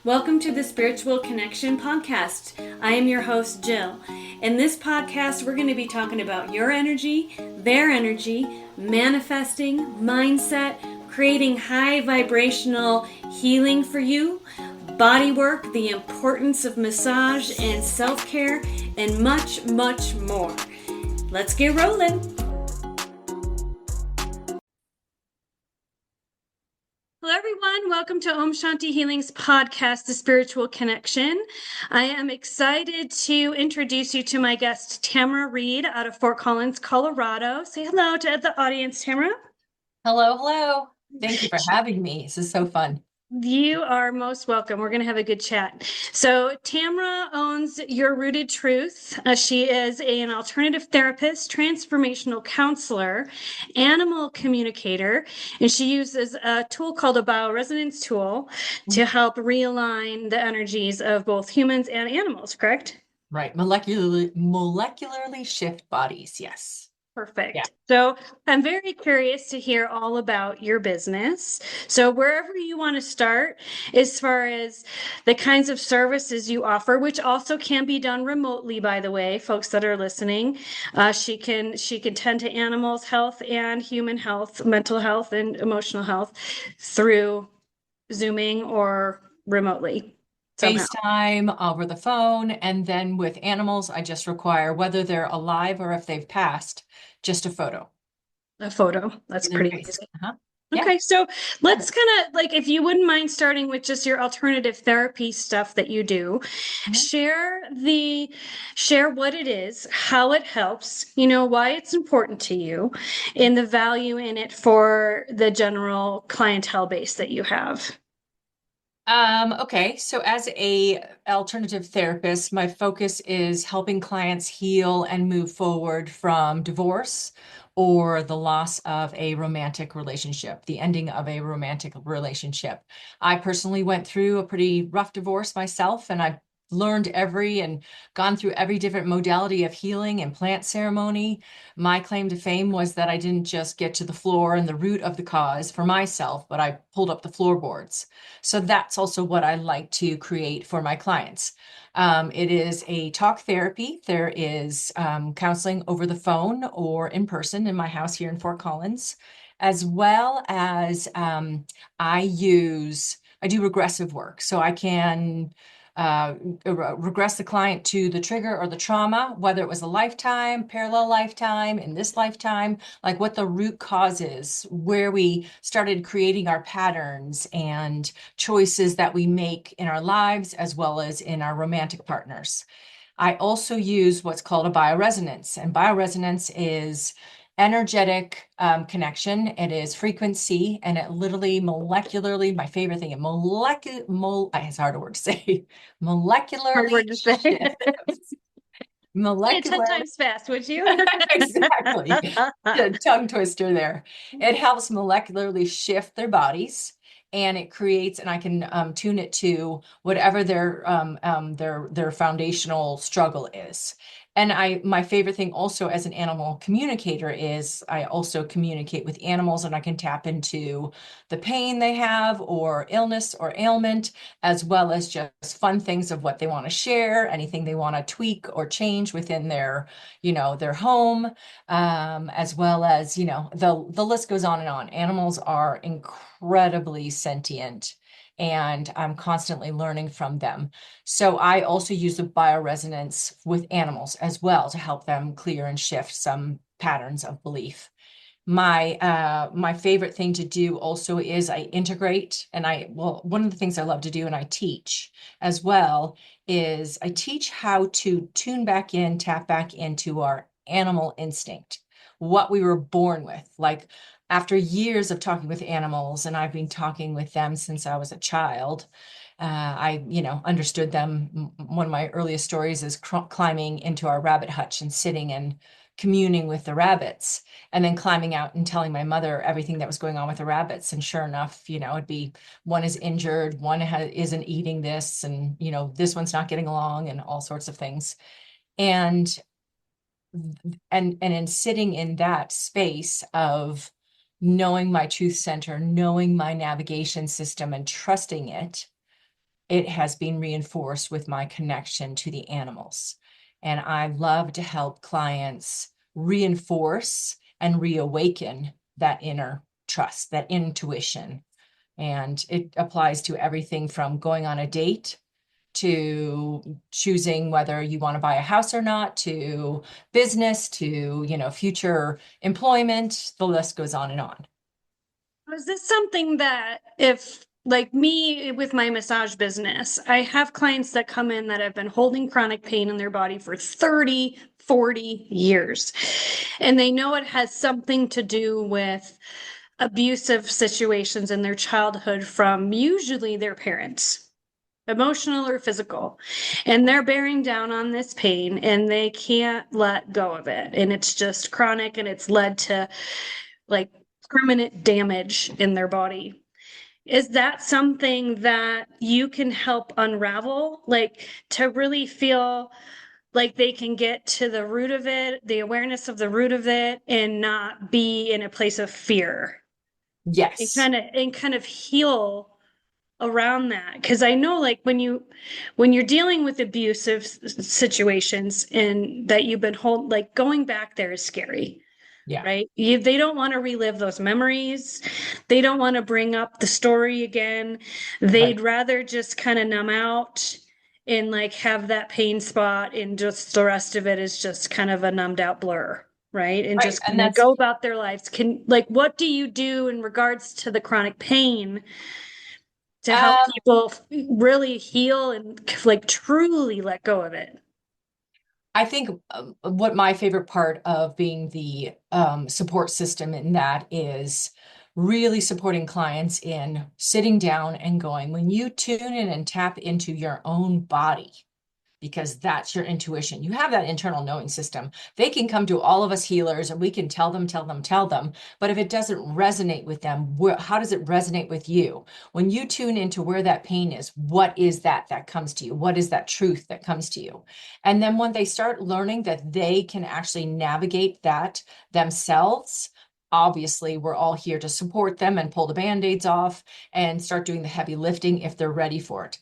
Welcome to the Spiritual Connection Podcast. I am your host, Jill. In this podcast, we're going to be talking about your energy, their energy, manifesting, mindset, creating high vibrational healing for you, body work, the importance of massage and self-care, and much, much more. Let's get rolling. Hello, everyone. Welcome to Om Shanti Healing's podcast, The Spiritual Connection. I am excited to introduce you to my guest, Tamara Reid, out of Fort Collins, Colorado. Say hello to the audience, Tamara. Hello, hello. Thank you for having me. This is so fun. You are most welcome. We're going to have a good chat. So, Tamara owns Your Rooted Truth. She is an alternative therapist, transformational counselor, animal communicator, and she uses a tool called a bioresonance tool to help realign the energies of both humans and animals, correct? Right. Molecularly shift bodies. Yes. Perfect. Yeah. So I'm very curious to hear all about your business. So wherever you want to start, as far as the kinds of services you offer, which also can be done remotely, by the way, folks that are listening, she can tend to animals' health and human health, mental health and emotional health through Zooming or remotely somehow. FaceTime over the phone. And then with animals, I just require, whether they're alive or if they've passed, just a photo A photo. That's of their pretty face. easy. Yeah. Okay, so Love let's it. kind of like, if you wouldn't mind starting with just your alternative therapy stuff that you do, Mhm. share what it is, how it helps, why it's important to you, and the value in it for the general clientele base that you have. Okay, so as a alternative therapist, my focus is helping clients heal and move forward from divorce or the loss of a romantic relationship, the ending of a romantic relationship. I personally went through a pretty rough divorce myself, and I've learned every and gone through every different modality of healing and plant ceremony. My claim to fame was that I didn't just get to the floor and the root of the cause for myself, but I pulled up the floorboards. So that's also what I like to create for my clients. It is a talk therapy. There is counseling over the phone or in person in my house here in Fort Collins, as well as I do regressive work. So I can regress the client to the trigger or the trauma, whether it was a lifetime, parallel lifetime, in this lifetime, like what the root cause is, where we started creating our patterns and choices that we make in our lives as well as in our romantic partners. I also use what's called a bioresonance, and bioresonance is energetic connection. It is frequency, and it literally molecularly, my favorite thing, it's a hard word to say, Hard molecularly word to say. shifts. Say it 10 Molecular, times fast, would you? exactly. The tongue twister there. It helps molecularly shift their bodies, and it creates, and I can tune it to whatever their foundational struggle is. And my favorite thing also as an animal communicator is I also communicate with animals, and I can tap into the pain they have or illness or ailment, as well as just fun things of what they want to share, anything they want to tweak or change within their home, as well as, the list goes on and on. Animals are incredibly sentient, and I'm constantly learning from them. So I also use the bioresonance with animals as well to help them clear and shift some patterns of belief. My favorite thing to do also is I integrate, and one of the things I love to do, and I teach as well, is I teach how to tune back in, tap back into our animal instinct, what we were born with. Like, after years of talking with animals, and I've been talking with them since I was a child, I understood them. One of my earliest stories is climbing into our rabbit hutch and sitting and communing with the rabbits, and then climbing out and telling my mother everything that was going on with the rabbits. And sure enough, it'd be, one is injured, one isn't eating this, and this one's not getting along, and all sorts of things. And in sitting in that space of knowing my truth center, knowing my navigation system and trusting it, it has been reinforced with my connection to the animals. And I love to help clients reinforce and reawaken that inner trust, that intuition. And it applies to everything from going on a date to choosing whether you want to buy a house or not, to business, to, future employment. The list goes on and on. Is this something that if like me with my massage business, I have clients that come in that have been holding chronic pain in their body for 30, 40 years. And they know it has something to do with abusive situations in their childhood from usually their parents, emotional or physical. And they're bearing down on this pain and they can't let go of it. And it's just chronic and it's led to like permanent damage in their body. Is that something that you can help unravel, like to really feel like they can get to the root of it, the awareness of the root of it, and not be in a place of fear Yes. and kind of heal around that? Because I know like when you're dealing with abusive situations and that you've been hold like going back there is scary, Yeah. right? They don't want to relive those memories. They don't want to bring up the story again. Right. They'd rather just kind of numb out and like have that pain spot, and just the rest of it is just kind of a numbed out blur, right? And Right. just And kind of that's go about their lives. Can like what do you do in regards to the chronic pain to help um people really heal and like truly let go of it? I think what my favorite part of being the support system in that is really supporting clients in sitting down and going, when you tune in and tap into your own body, because that's your intuition. You have that internal knowing system. They can come to all of us healers and we can tell them. But if it doesn't resonate with them, how does it resonate with you? When you tune into where that pain is, what is that comes to you? What is that truth that comes to you? And then when they start learning that they can actually navigate that themselves, obviously we're all here to support them and pull the band-aids off and start doing the heavy lifting if they're ready for it.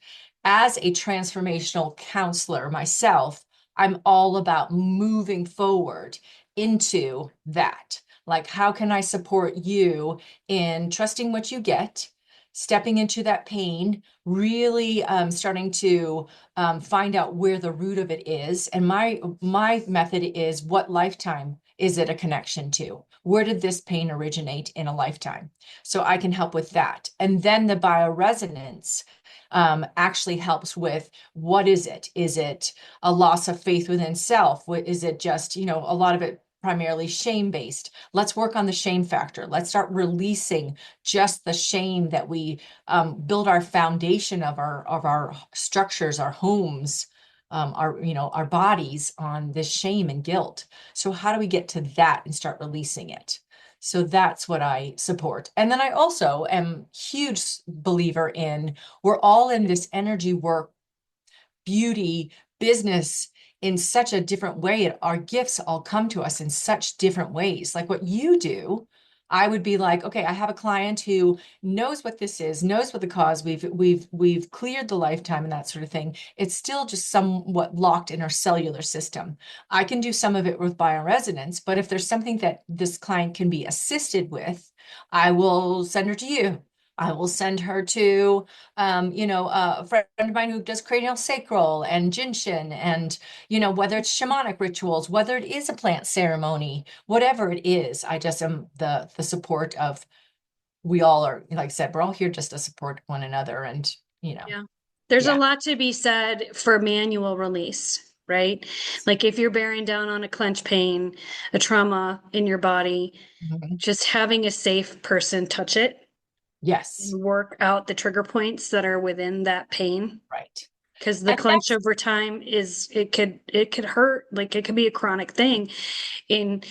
As a transformational counselor myself, I'm all about moving forward into that. Like, how can I support you in trusting what you get, stepping into that pain, really starting to find out where the root of it is. And my method is, what lifetime is it a connection to? Where did this pain originate in a lifetime? So I can help with that. And then the bioresonance actually helps with, what is it? Is it a loss of faith within self? What is it? Just, a lot of it primarily shame based. Let's work on the shame factor. Let's start releasing just the shame that we build our foundation of our structures, our homes, our bodies on this shame and guilt. So how do we get to that and start releasing it? So that's what I support. And then I also am huge believer in, we're all in this energy work, beauty, business in such a different way. Our gifts all come to us in such different ways. Like what you do, I would be like, okay, I have a client who knows what this is, knows what the cause, we've cleared the lifetime and that sort of thing. It's still just somewhat locked in our cellular system. I can do some of it with bioresonance, but if there's something that this client can be assisted with, I will send her to you. I will send her to a friend of mine who does cranial sacral and jinshin, and, whether it's shamanic rituals, whether it is a plant ceremony, whatever it is, I just am the support of, we all are, like I said, we're all here just to support one another. And, Yeah. There's a yeah. lot to be said for manual release, right? Like if you're bearing down on a clench pain, a trauma in your body, Mhm. just having a safe person touch it Yes. and work out the trigger points that are within that pain. Right. Because the And clench that's, over time it could hurt, like it could be a chronic thing. And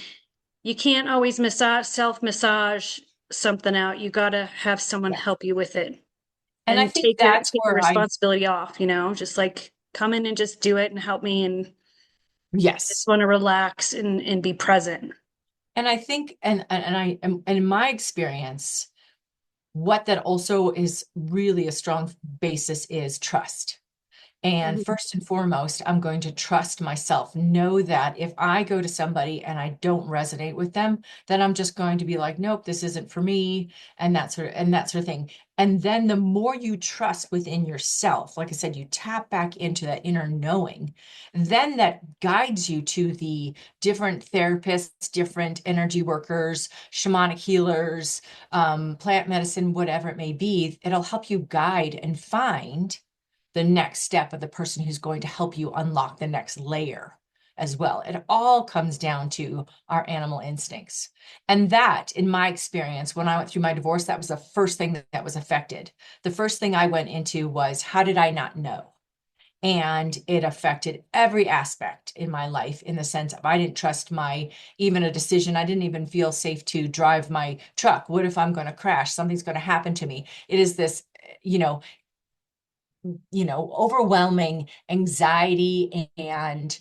you can't always self massage something out. You got to have someone yeah. help you with it And I and think that's take the where responsibility off, just like come in and just do it and help me, and just yes. want to relax and be present. And I think, and in my experience, what that also is really a strong basis is trust. And Mhm. first and foremost, I'm going to trust myself. Know that if I go to somebody and I don't resonate with them, then I'm just going to be like, nope, this isn't for me, and that sort of thing. And then the more you trust within yourself, like I said, you tap back into that inner knowing, then that guides you to the different therapists, different energy workers, shamanic healers, plant medicine, whatever it may be. It'll help you guide and find the next step of the person who's going to help you unlock the next layer as well. It all comes down to our animal instincts. And that, in my experience, when I went through my divorce, that was the first thing that was affected. The first thing I went into was, how did I not know? And it affected every aspect in my life in the sense of I didn't trust even a decision. I didn't even feel safe to drive my truck. What if I'm going to crash? Something's going to happen to me. It is this, you know, overwhelming anxiety and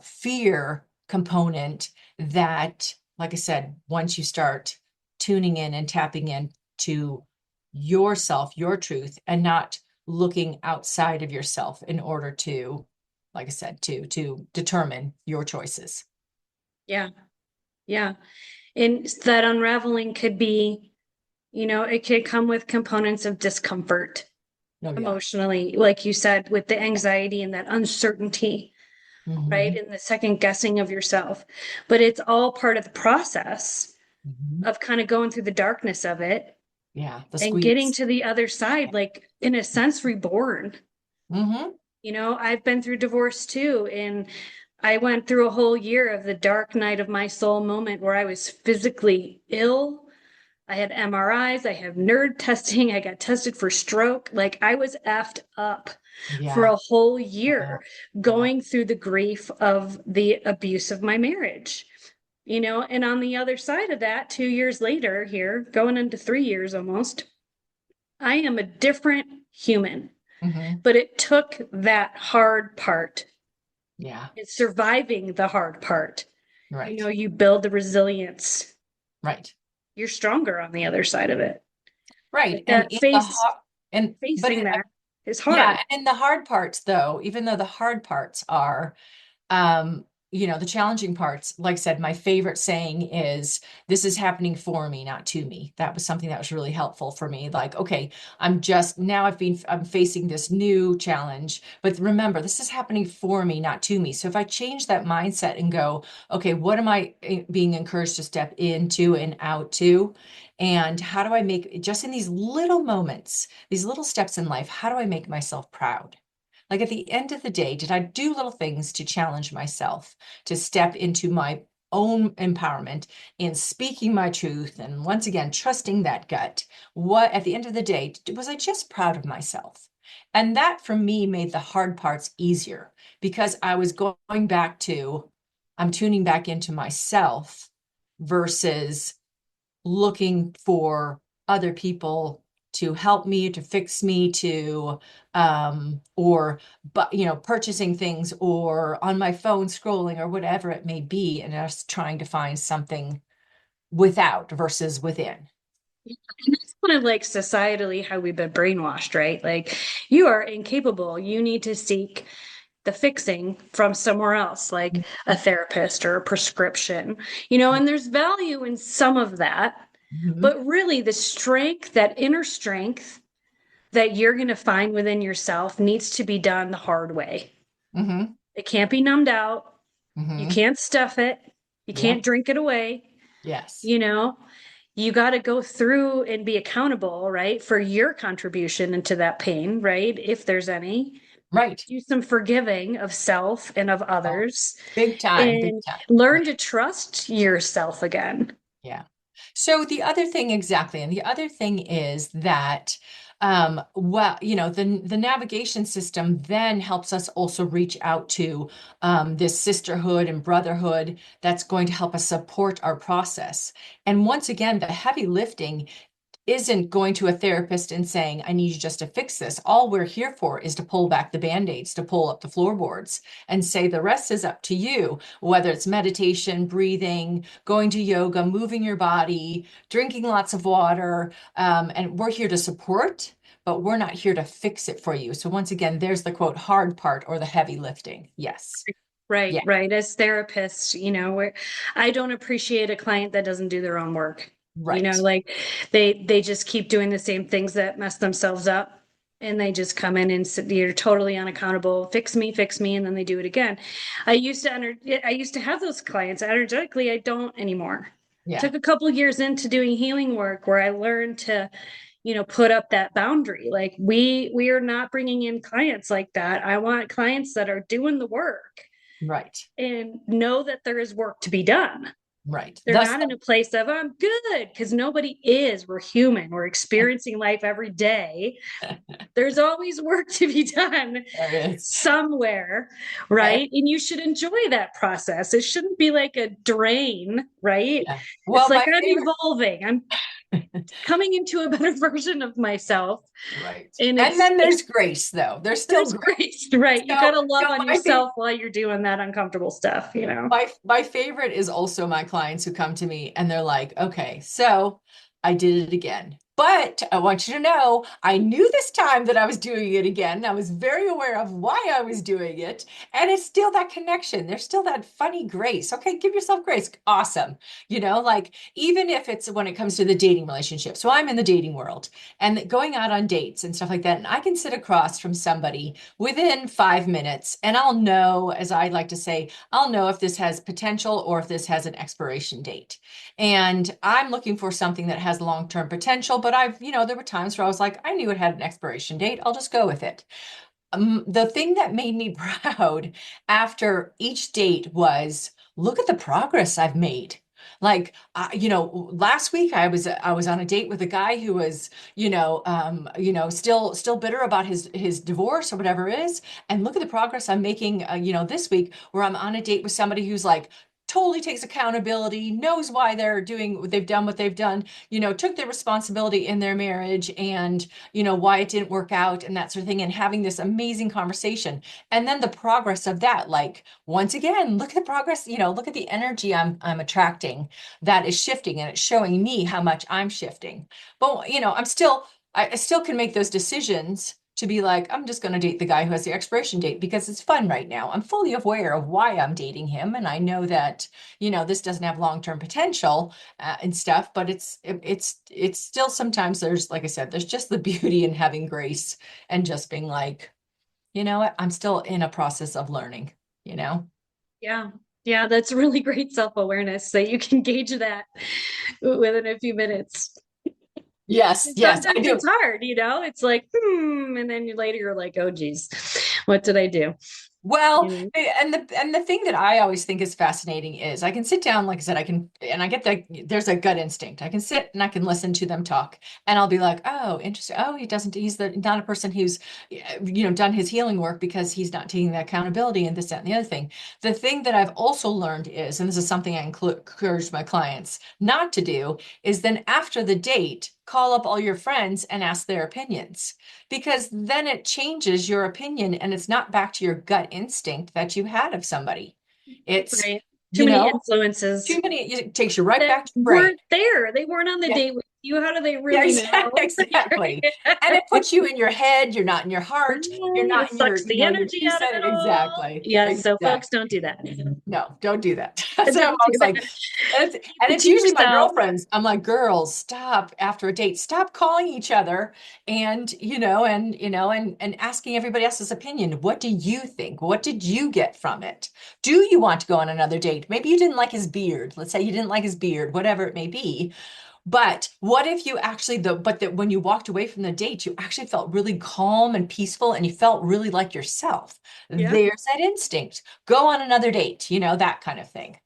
fear component that, like I said, once you start tuning in and tapping in to yourself, your truth, and not looking outside of yourself in order to, like I said, to determine your choices. Yeah. Yeah. And that unraveling could be, it could come with components of discomfort Oh yeah. emotionally, like you said, with the anxiety and that uncertainty, right? Hmm. And the second guessing of yourself. But it's all part of the process Hmm. of kind of going through the darkness of it Yeah, the and getting squeeze. to the other side, like in a sense, reborn. Hmm. I've been through divorce too, and I went through a whole year of the dark night of my soul moment where I was physically ill. I had MRIs, I had nerd testing, I got tested for stroke. Like I was effed up for Yeah. a whole Yeah. year Yeah. going through the grief of the abuse of my marriage. And on the other side of that, 2 years later, here, going into 3 years almost, I am a different human. Hmm. But it took that hard part. Yeah. It's surviving the hard part. Right. You build the resilience. Right. You're stronger on the other side of it. Right. But that But facing that is yeah, hard. and the hard parts though, even though the hard parts are um the challenging parts, like I said, my favorite saying is, this is happening for me, not to me. That was something that was really helpful for me. Like, okay, I'm facing this new challenge, but remember, this is happening for me, not to me. So if I change that mindset and go, okay, what am I being encouraged to step into and out to? And how do I make, just in these little moments, these little steps in life, how do I make myself proud? Like at the end of the day, did I do little things to challenge myself, to step into my own empowerment in speaking my truth and once again trusting that gut? What at the end of the day, was I just proud of myself? And that for me made the hard parts easier because I was going back to, I'm tuning back into myself versus looking for other people to help me, to fix me, to or but purchasing things or on my phone scrolling or whatever it may be, and us trying to find something without versus within. And that's kind of like societally how we've been brainwashed, right? Like you are incapable. You need to seek the fixing from somewhere else, like a therapist or a prescription, and there's value in some of that. Hmm. But really, the strength, that inner strength that you're going to find within yourself needs to be done the hard way. Hmm. It can't be numbed out. You Hmm. can't stuff it. You can't Yep. drink it away. Yes. You know, you got to go through and be accountable, right, for your contribution into that pain, right? If there's any, Right. do some forgiving of self and of Oh, others big time, big and time. learn to trust yourself again. Yeah. So the other thing, exactly, and the other thing is that, well, the navigation system then helps us also reach out to this sisterhood and brotherhood that's going to help us support our process. And once again, the heavy lifting isn't going to a therapist and saying, I need you just to fix this. All we're here for is to pull back the band-aids, to pull up the floorboards and say the rest is up to you, whether it's meditation, breathing, going to yoga, moving your body, drinking lots of water. And we're here to support, but we're not here to fix it for you. So once again, there's the quote, hard part or the heavy lifting. Yes. Right, Yeah. right. As therapists, I don't appreciate a client that doesn't do their own work. Right. Like they just keep doing the same things that mess themselves up, and they just come in and sit, you're totally unaccountable. Fix me, and then they do it again. I used to have those clients energetically. I don't anymore. Yeah. Took a couple years into doing healing work where I learned to put up that boundary. Like we are not bringing in clients like that. I want clients that are doing the work Right. and know that there is work to be done. Right. They're not in a place of I'm good, because nobody is. We're human. We're experiencing life every day. There's always work to be done there is. somewhere, right? And you should enjoy that process. It shouldn't be like a drain, right? Yeah. It's Well, like my I'm favorite. evolving. I'm coming into a better version of myself. Right. And And then there's grace, though. There's still there's grace. grace, right? You So, got to love so on yourself while you're doing that uncomfortable stuff. my favorite is also my clients who come to me and they're like, okay, so I did it again. But I want you to know, I knew this time that I was doing it again. I was very aware of why I was doing it. And it's still that connection. There's still that funny grace. Okay, give yourself grace. Awesome. Like even if it's when it comes to the dating relationship. So I'm in the dating world and going out on dates and stuff like that. And I can sit across from somebody within 5 minutes and I'll know, as I like to say, I'll know if this has potential or if this has an expiration date. And I'm looking for something that has long-term potential, but there were times where I was like, I knew it had an expiration date. I'll just go with it. The thing that made me proud after each date was look at the progress I've made. Like, last week I was on a date with a guy who was, still bitter about his divorce or whatever it is. And look at the progress I'm making, this week where I'm on a date with somebody who's like, totally takes accountability, knows why they've done what they've done, took their responsibility in their marriage and why it didn't work out and that sort of thing, and having this amazing conversation. And then the progress of that, like once again, look at the progress, look at the energy I'm attracting that is shifting, and it's showing me how much I'm shifting. But I still can make those decisions to be like, I'm just going to date the guy who has the expiration date because it's fun right now. I'm fully aware of why I'm dating him. And I know that, this doesn't have long-term potential and stuff, but it's still sometimes there's, like I said, there's just the beauty in having grace and just being like, you know what, I'm still in a process of learning. Yeah. Yeah, that's really great self-awareness that you can gauge that within a few minutes. Yes, And yes, I sometimes do. it's hard, it's like, and then later you're like, oh geez, what did I do? Well, You know? and the thing that I always think is fascinating is I can sit down, like I said, I get there's a gut instinct. I can sit and I can listen to them talk, and I'll be like, oh, interesting. Oh, he's not a person who's, done his healing work because he's not taking the accountability and this, that, and the other thing. The thing that I've also learned is, and this is something I encourage my clients not to do, is then after the date, call up all your friends and ask their opinions, because then it changes your opinion and it's not back to your gut instinct that you had of somebody. It's, Right. Too you many know, influences too many, it takes you right that back to your brain. weren't there. They weren't on the Yeah. date with you. How do they Yeah, really know? exactly. And it puts you in your head. You're not in your heart. You're Right. not It in your, sucks the your energy peace out of center. it all. Exactly. Yes. So folks, Exactly. don't do that. No, don't do that. So I'm Don't do always that. like, and it's To usually my yourself. girlfriends. I'm like, girls, stop after a date, stop calling each other and asking everybody else's opinion. What do you think? What did you get from it? Do you want to go on another date? Maybe you didn't like his beard. Let's say you didn't like his beard, whatever it may be. But what if you actually but that when you walked away from the date, you actually felt really calm and peaceful and you felt really like yourself. Yeah. There's that instinct. Go on another date, that kind of thing.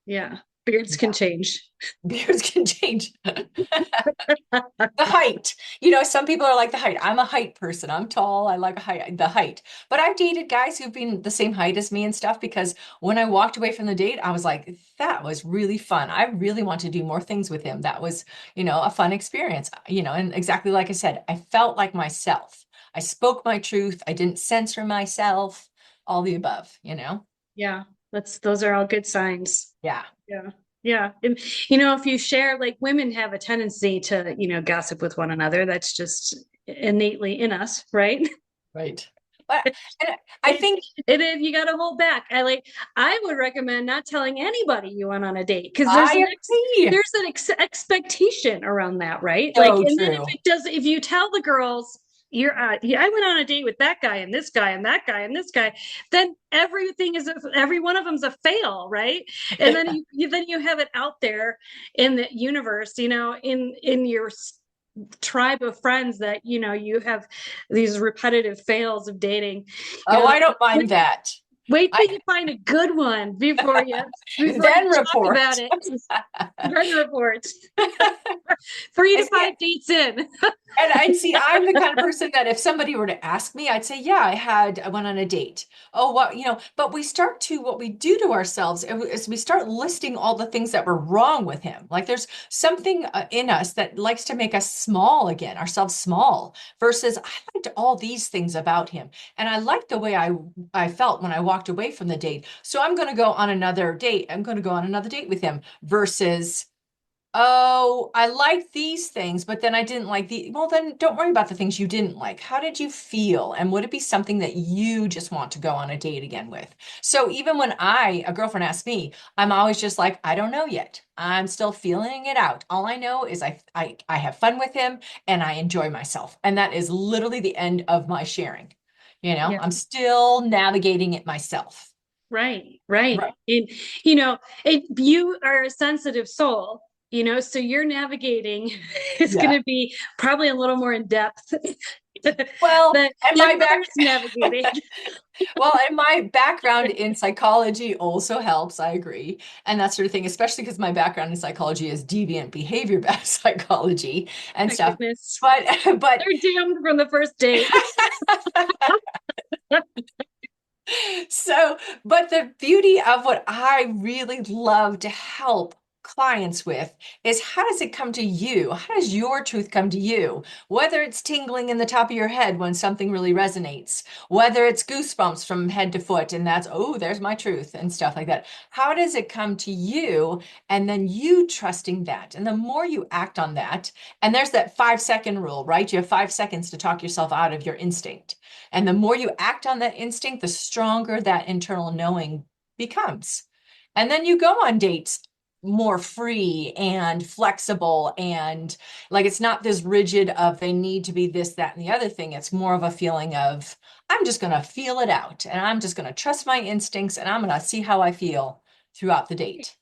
Yeah. Beards can change. Beards can change. The height. Some people are like the height. I'm a height person. I'm tall. I like the height. But I've dated guys who've been the same height as me and stuff because when I walked away from the date, I was like, that was really fun. I really want to do more things with him. That was, a fun experience. And exactly like I said, I felt like myself. I spoke my truth. I didn't censor myself, all the above. Yeah, those are all good signs. Yeah. Yeah. Yeah. And, if you share, like women have a tendency to, gossip with one another. That's just innately in us, right? Right. But and I think And if you got to hold back, I would recommend not telling anybody you went on a date because I agree. there's an expectation around that, right? Like, So and then true. if you tell the girls yeah, I went on a date with that guy and this guy and that guy and this guy, then every one of them's a fail, right? And then you have it out there in the universe, in your tribe of friends that you have these repetitive fails of dating. Oh, I don't mind wait, that. wait till I you find a good one before you then talk report. about it. Then report. Three I to see. five dates in. And see, I'm the kind of person that if somebody were to ask me, I'd say, yeah, I went on a date. Oh, what, but what we do to ourselves is we start listing all the things that were wrong with him. Like there's something in us that likes to make us small again, ourselves small, versus I liked all these things about him. And I liked the way I felt when I walked away from the date. So I'm going to go on another date. I'm going to go on another date with him versus oh, I like these things, but then I didn't like well, then don't worry about the things you didn't like. How did you feel? And would it be something that you just want to go on a date again with? So even when a girlfriend asks me, I'm always just like, I don't know yet. I'm still feeling it out. All I know is I have fun with him and I enjoy myself. And that is literally the end of my sharing. Yeah. I'm still navigating it myself. Right, right. Right. And you are a sensitive soul, so you're navigating is going Yeah. to be probably a little more in depth Well, than and my others navigating. Well, and my background in psychology also helps, I agree. And that sort of thing, especially because my background in psychology is deviant behavior psychology and My stuff. goodness. But but They're doomed from the first date. So, but the beauty of what I really love to help clients with is how does it come to you? How does your truth come to you? Whether it's tingling in the top of your head when something really resonates, whether it's goosebumps from head to foot, and that's, oh, there's my truth and stuff like that. How does it come to you? And then you trusting that. And the more you act on that, and there's that 5-second rule, right? You have 5 seconds to talk yourself out of your instinct. And the more you act on that instinct, the stronger that internal knowing becomes. And then you go on dates more free and flexible and like it's not this rigid of they need to be this, that, and the other thing. It's more of a feeling of I'm just going to feel it out and I'm just going to trust my instincts and I'm going to see how I feel throughout the date.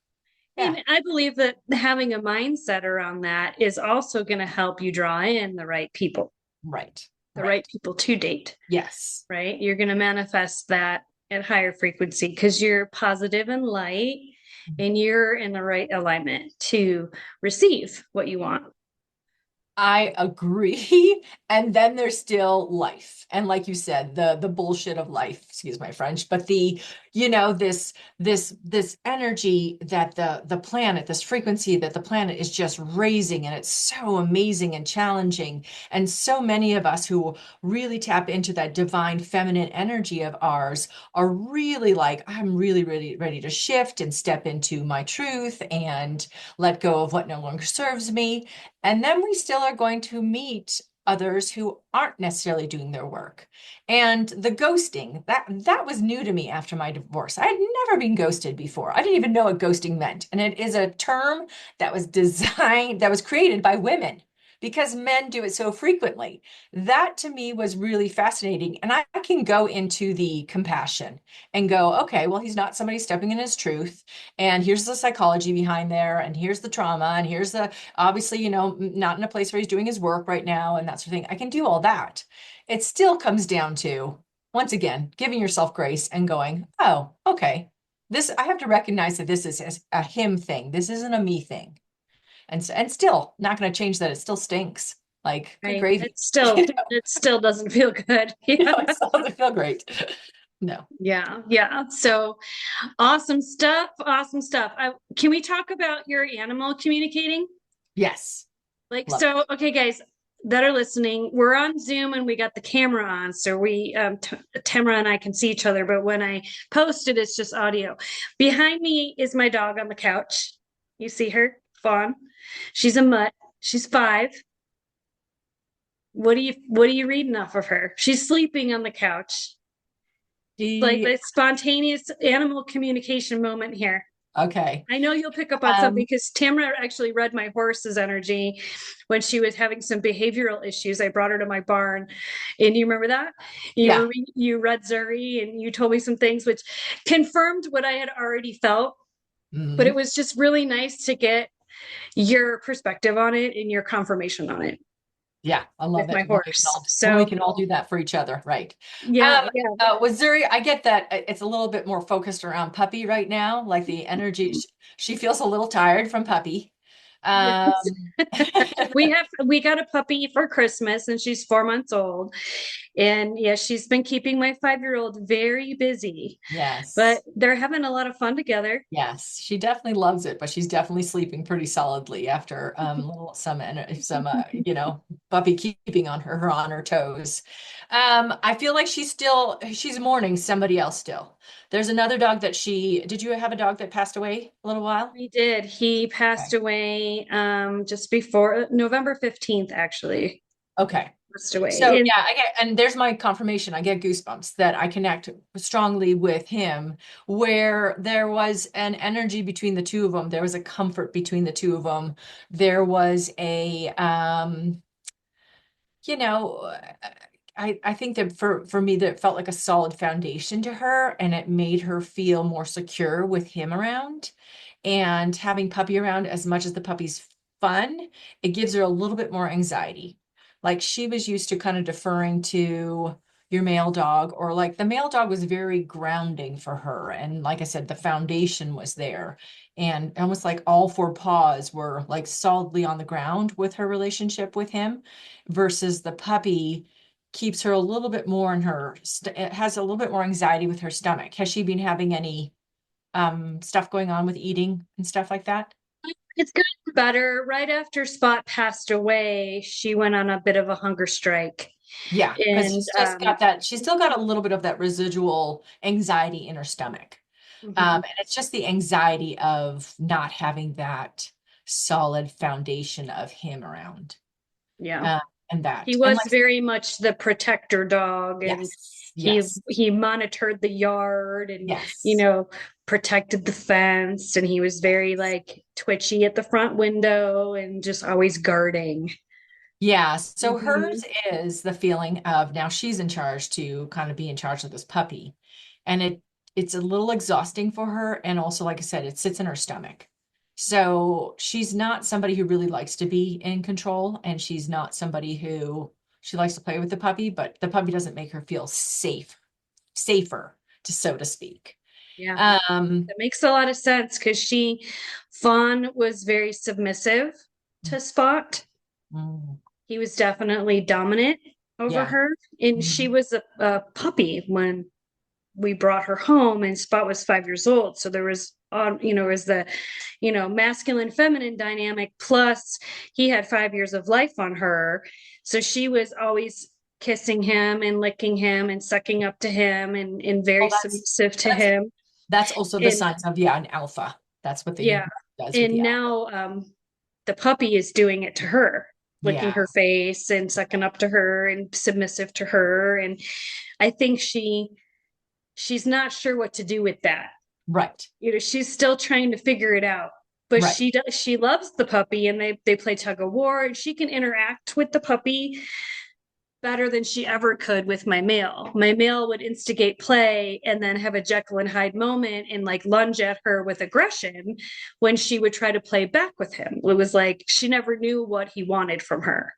Yeah, And I believe that having a mindset around that is also going to help you draw in right, the right right. people to date, Yes. right? You're going to manifest that at higher frequency because you're positive and light and you're in the right alignment to receive what you want. I agree. And then there's still life. And like you said, the bullshit of life, excuse my French, but this energy that the planet, this frequency that the planet is just raising, and it's so amazing and challenging. And so many of us who really tap into that divine feminine energy of ours are really like, I'm really, really ready to shift and step into my truth and let go of what no longer serves me. And then we still are going to meet others who aren't necessarily doing their work. And the ghosting, that was new to me after my divorce. I had never been ghosted before. I didn't even know what ghosting meant. And it is a term that was designed, that was created by women because men do it so frequently. That to me was really fascinating. And I can go into the compassion and go, okay, well, he's not somebody stepping in his truth. And here's the psychology behind there. And here's the trauma. And here's the obviously, not in a place where he's doing his work right now and that sort of thing. I can do all that. It still comes down to, once again, giving yourself grace and going, oh, okay. this, I have to recognize that this is a him thing. This isn't a me thing. And still not going to change that. It still stinks. Like good Right. gravy. It still doesn't feel good. Yeah. It still doesn't feel great. No. Yeah. Yeah. So awesome stuff. Awesome stuff. Can we talk about your animal communicating? Yes. Like, Love it. so, okay, guys that are listening, we're on Zoom and we got the camera on. So Tamara and I can see each other, but when I post it, it's just audio. Behind me is my dog on the couch. You see her, Fawn. She's a mutt. She's 5. What are you reading off of her? She's sleeping on the couch. Like She, the spontaneous animal communication moment here. okay. I know you'll pick up on something because Tamara actually read my horse's energy when she was having some behavioral issues. I brought her to my barn, and you remember that? Yeah. You read Zuri, and you told me some things which confirmed what I had already felt. But Mhm. it was just really nice to get your perspective on it and your confirmation on it Yeah, I with love my it horse. when we So can all do that for each other, right? yeah, yeah, With Zuri, I get that it's a little bit more focused around puppy right now. Like the energy, she feels a little tired from puppy. Um, yes. We got a puppy for Christmas, and she's 4 months old. And yeah, she's been keeping my 5-year-old very busy, but yes. they're having a lot of fun together. Yes, she definitely loves it, but she's definitely sleeping pretty solidly after some puppy keeping her on her toes. I feel like she's mourning somebody else still. There's another dog that she did you have a dog that passed away a little while? We did. He passed Okay. away just before November 15th, actually. Okay. Passed away. So And yeah, and there's my confirmation. I get goosebumps that I connect strongly with him, where there was an energy between the two of them. There was a comfort between the two of them. There was you know, I think that for me that felt like a solid foundation to her, and it made her feel more secure with him around. And having puppy around, as much as the puppy's fun, it gives her a little bit more anxiety. Like she was used to kind of deferring to your male dog, or like the male dog was very grounding for her. And like I said, the foundation was there. And almost like all 4 paws were like solidly on the ground with her relationship with him, versus the puppy keeps her a little bit more in it has a little bit more anxiety with her stomach. Has she been having any stuff going on with eating and stuff like that? it's gotten better. Right after Spot passed away, she went on a bit of a hunger strike. Yeah, because And she's still got a little bit of that residual anxiety in her stomach. mhm, And it's just the anxiety of not having that solid foundation of him around. yeah. Uh, He and was like, very much the protector dog, and yes, he yes, he monitored the yard and yes, protected the fence, and he was very yes. like twitchy at the front window and just always guarding. Yeah, so Mhm. hers is the feeling of now she's in charge to kind of be in charge of this puppy. And it's a little exhausting for her. And also, like I said, it sits in her stomach. So she's not somebody who really likes to be in control, and she's not somebody who she likes to play with the puppy, but the puppy doesn't make her feel safer, to so to speak. Yeah, Um, that makes a lot of sense because Fawn was very submissive to Spot. mm, He was definitely dominant over yeah. her, and she Mhm. was a puppy when we brought her home, and Spot was 5 years old. So there was was the, masculine feminine dynamic. Plus he had 5 years of life on her. So she was always kissing him and licking him and sucking up to him and very Well, that's submissive to that's him. that's also the And signs of, yeah, an alpha. That's what the yeah. does with the And alpha. now the puppy is doing it to her, licking Yeah, her face and sucking up to her and submissive to her. And I think she's not sure what to do with that. right, She's still trying to figure it out. But right. she loves the puppy, and they play tug of war, and she can interact with the puppy better than she ever could with my male. My male would instigate play and then have a Jekyll and Hyde moment and like lunge at her with aggression when she would try to play back with him. It was like she never knew what he wanted from her.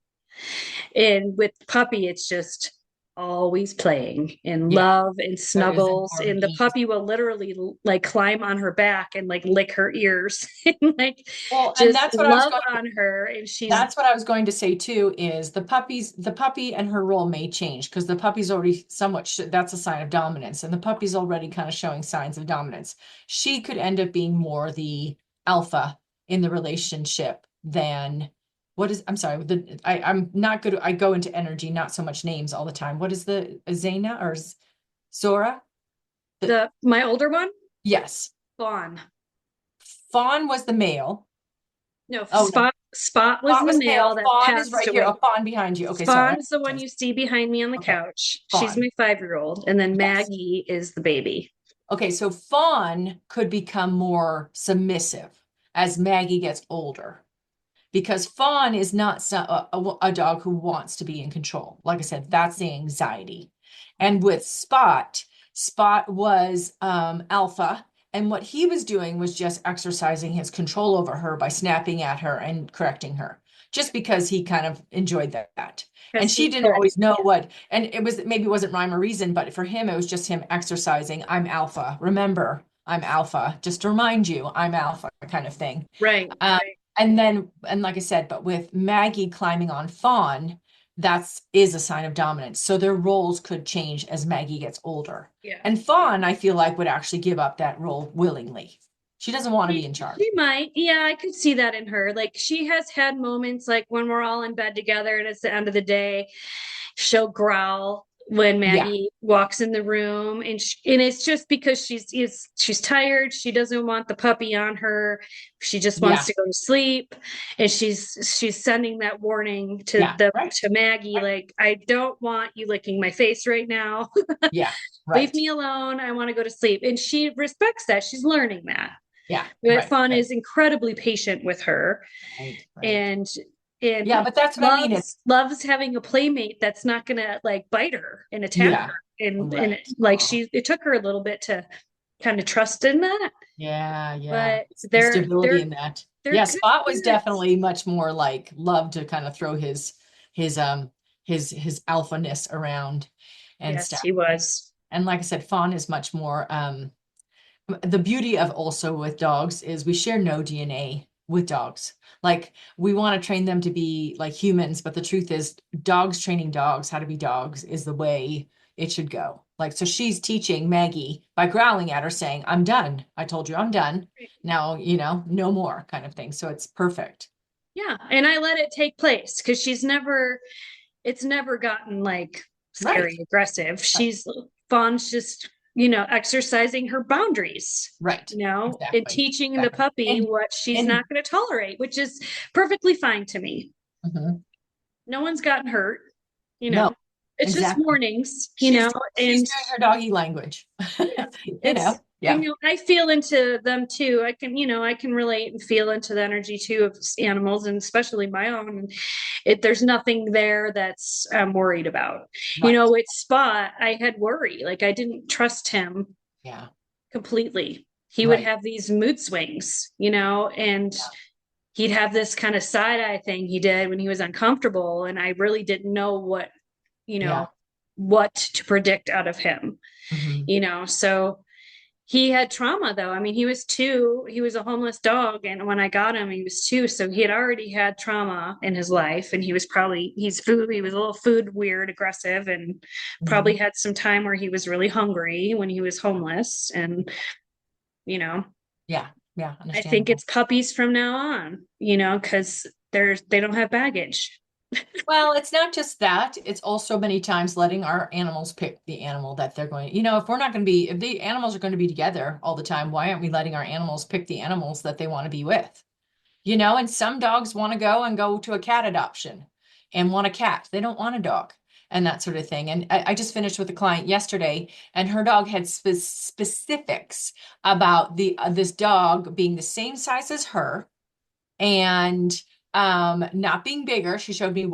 And with puppy, it's just always playing and Yeah, love and it was snuggles. And the important. puppy will literally like climb on her back and like lick her ears and like Well, and just love on her. And she's that's what I was going to say too, is the puppy and her role may change because the puppy's already somewhat, that's a sign of dominance, and the puppy's already kind of showing signs of dominance. She could end up being more the alpha in the relationship than I'm sorry, I'm not good. I go into energy, not so much names all the time. What is the Zena or Zora? the my older one, Yes. Fawn. Fawn was the male. No, Oh no, Spot was Fawn the was male. male that Fawn is passed right here. away. Oh, Fawn behind you. Okay, sorry. I Fawn's the one apologize. you see behind me on the Okay, couch. She's Fawn. my 5-year-old. And then Yes. Maggie is the baby. Okay, so Fawn could become more submissive as Maggie gets older because Fawn is not a dog who wants to be in control. Like I said, that's the anxiety. And with Spot, Spot was alpha. And what he was doing was just exercising his control over her by snapping at her and correcting her, just because he kind of enjoyed that. And Because she he didn't could. always know what, and it was maybe it wasn't rhyme or reason, but for him, it was just him exercising. I'm alpha. Remember, I'm alpha. Just to remind you, I'm alpha kind of thing. Right, Um, right. and then, and like I said, but with Maggie climbing on Fawn, that's is a sign of dominance. So their roles could change as Maggie gets older. Yeah. And Fawn, I feel like, would actually give up that role willingly. She doesn't want to be in charge. She might. Yeah, I could see that in her. Like she has had moments like when we're all in bed together and it's the end of the day, she'll growl when Yeah, Maggie walks in the room and it's just because she's tired, she doesn't want the puppy on her. She just wants yeah, to go to sleep and she's sending that warning yeah, right, to Maggie right. like I don't want you licking my face right now. Yeah, Leave right. me alone. I want to go to sleep. And she respects that. She's learning that. Yeah, But right, Fawn right, is incredibly patient with her right, right. and Yeah, but that's what I mean. loves having a playmate that's not gonna like bite her and attack Yeah, her. And right. like it took her a little bit to kind of trust in that, Yeah, yeah. but It's the stability in that. they're Yeah, good Spot was kids. definitely much more like love to kind of throw his his alphaness around and Yes, stuff. he was. And like I said, Fawn is much more the beauty of also with dogs is we share no DNA with dogs. Like we want to train them to be like humans, but the truth is dogs training dogs how to be dogs is the way it should go. Like so she's teaching Maggie by growling at her saying, "I'm done. I told you I'm done. Now, no more," kind of thing. So it's perfect. Yeah, and I let it take place because it's never gotten like Right. scary aggressive. Right. Fawn's just, exercising her boundaries, Right. and Exactly. teaching the Exactly. puppy what she's And not going to tolerate, which is perfectly fine to me. mhm. No one's gotten hurt, you No, know. It's just exactly. warnings, She's and doing her doggy language. yeah, it's Yeah. I feel into them too. I can relate and feel into the energy too of animals, and especially my own. There's nothing there that's I'm worried about. Right. With Spot, I had worry. Like I didn't trust him Yeah. completely. He would Right. have these mood swings, and Yeah. he'd have this kind of side eye thing he did when he was uncomfortable, and I really didn't know you Yeah. know, what to predict out of him. Hmm. So he had trauma though. I mean, he was 2, he was a homeless dog. And when I got him, he was 2. So he had already had trauma in his life. And he was he was a little food weird, aggressive, and Hmm. probably had some time where he was really hungry when he was homeless. And, you know, Yeah. Yeah. I think Understandable. it's puppies from now on, because they don't have baggage. Well, it's not just that. It's also many times letting our animals pick the animal that they're going, if we're not going to be, if the animals are going to be together all the time, why aren't we letting our animals pick the animals that they want to be with? And some dogs want to go to a cat adoption and want a cat. They don't want a dog and that sort of thing. And I just finished with a client yesterday, and her dog had specifics about this dog being the same size as her and not being bigger. She showed me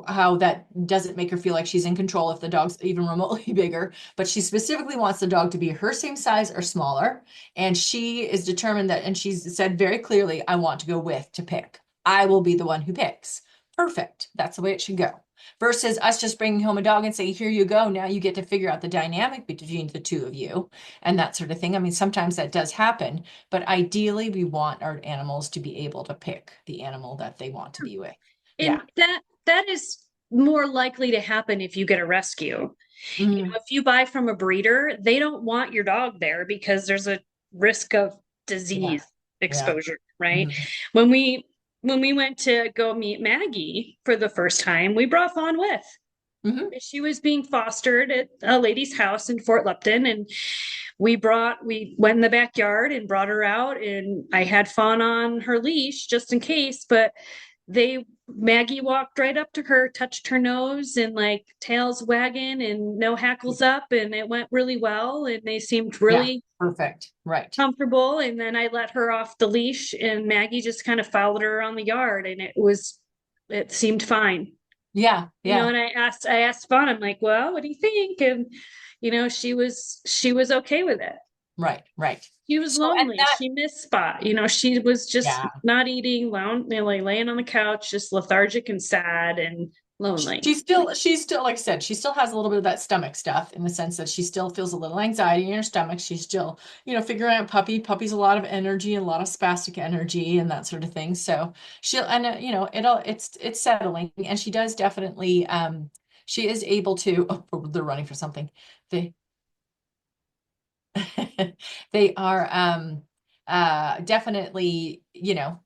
how that doesn't make her feel like she's in control if the dog's even remotely bigger, but she specifically wants the dog to be her same size or smaller. And she is determined that, and she's said very clearly, I want to go with to pick. I will be the one who picks. Perfect. That's the way it should go. versus us just bringing home a dog and say, here you go. Now you get to figure out the dynamic between the two of you and that sort of thing. I mean, sometimes that does happen, but ideally we want our animals to be able to pick the animal that they want to be with. Yeah. And that is more likely to happen if you get a rescue. Mhm. If you buy from a breeder, they don't want your dog there because there's a risk of Yeah. disease Yeah. exposure, right? Mhm. When we when we went to go meet Maggie for the first time, we brought Fawn with. Mhm. She was being fostered at a lady's house in Fort Lupton, and we went in the backyard and brought her out, and I had Fawn on her leash just in case, but they Maggie walked right up to her, touched her nose, and like tails wagging and no hackles up, and it went really well, and they seemed Yeah. really Perfect. Right. comfortable. And then I let her off the leash, and Maggie just kind of followed her around the yard, and it seemed fine. Yeah. Yeah. And I asked Fawn, I'm like, well, what do you think? And she was okay with it. Right. Right. She was So, and lonely. that, She missed Spot. She was just yeah. not eating, like laying on the couch, just lethargic and sad and lonely. She's still, like I said, she still has a little bit of that stomach stuff in the sense that she still feels a little anxiety in her stomach. She's still, figuring out puppy's a lot of energy and a lot of spastic energy and that sort of thing. So she'll, and it's settling, and she does definitely, she is able to, oh, they're running for something. They, they are definitely,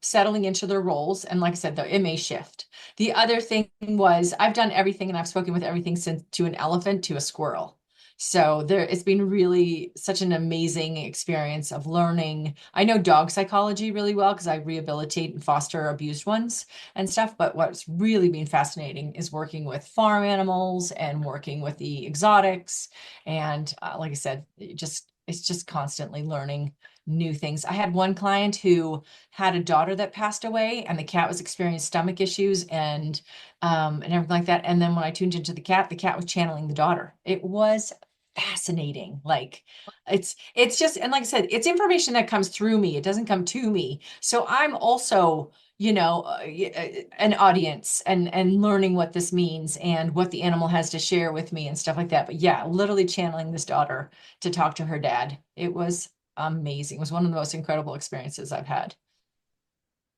settling into their roles. And like I said, though, it may shift. The other thing was I've done everything and I've spoken with everything since to an elephant to a squirrel. So it's been really such an amazing experience of learning. I know dog psychology really well because I rehabilitate and foster abused ones and stuff. But what's really been fascinating is working with farm animals and working with the exotics. And like I said, it's just constantly learning new things. I had one client who had a daughter that passed away, and the cat was experiencing stomach issues and everything like that. And then when I tuned into the cat was channeling the daughter. It was fascinating. Like it's just, and like I said, it's information that comes through me. It doesn't come to me. So I'm also, an audience and learning what this means and what the animal has to share with me and stuff like that. But yeah, literally channeling this daughter to talk to her dad. It was amazing. It was one of the most incredible experiences I've had.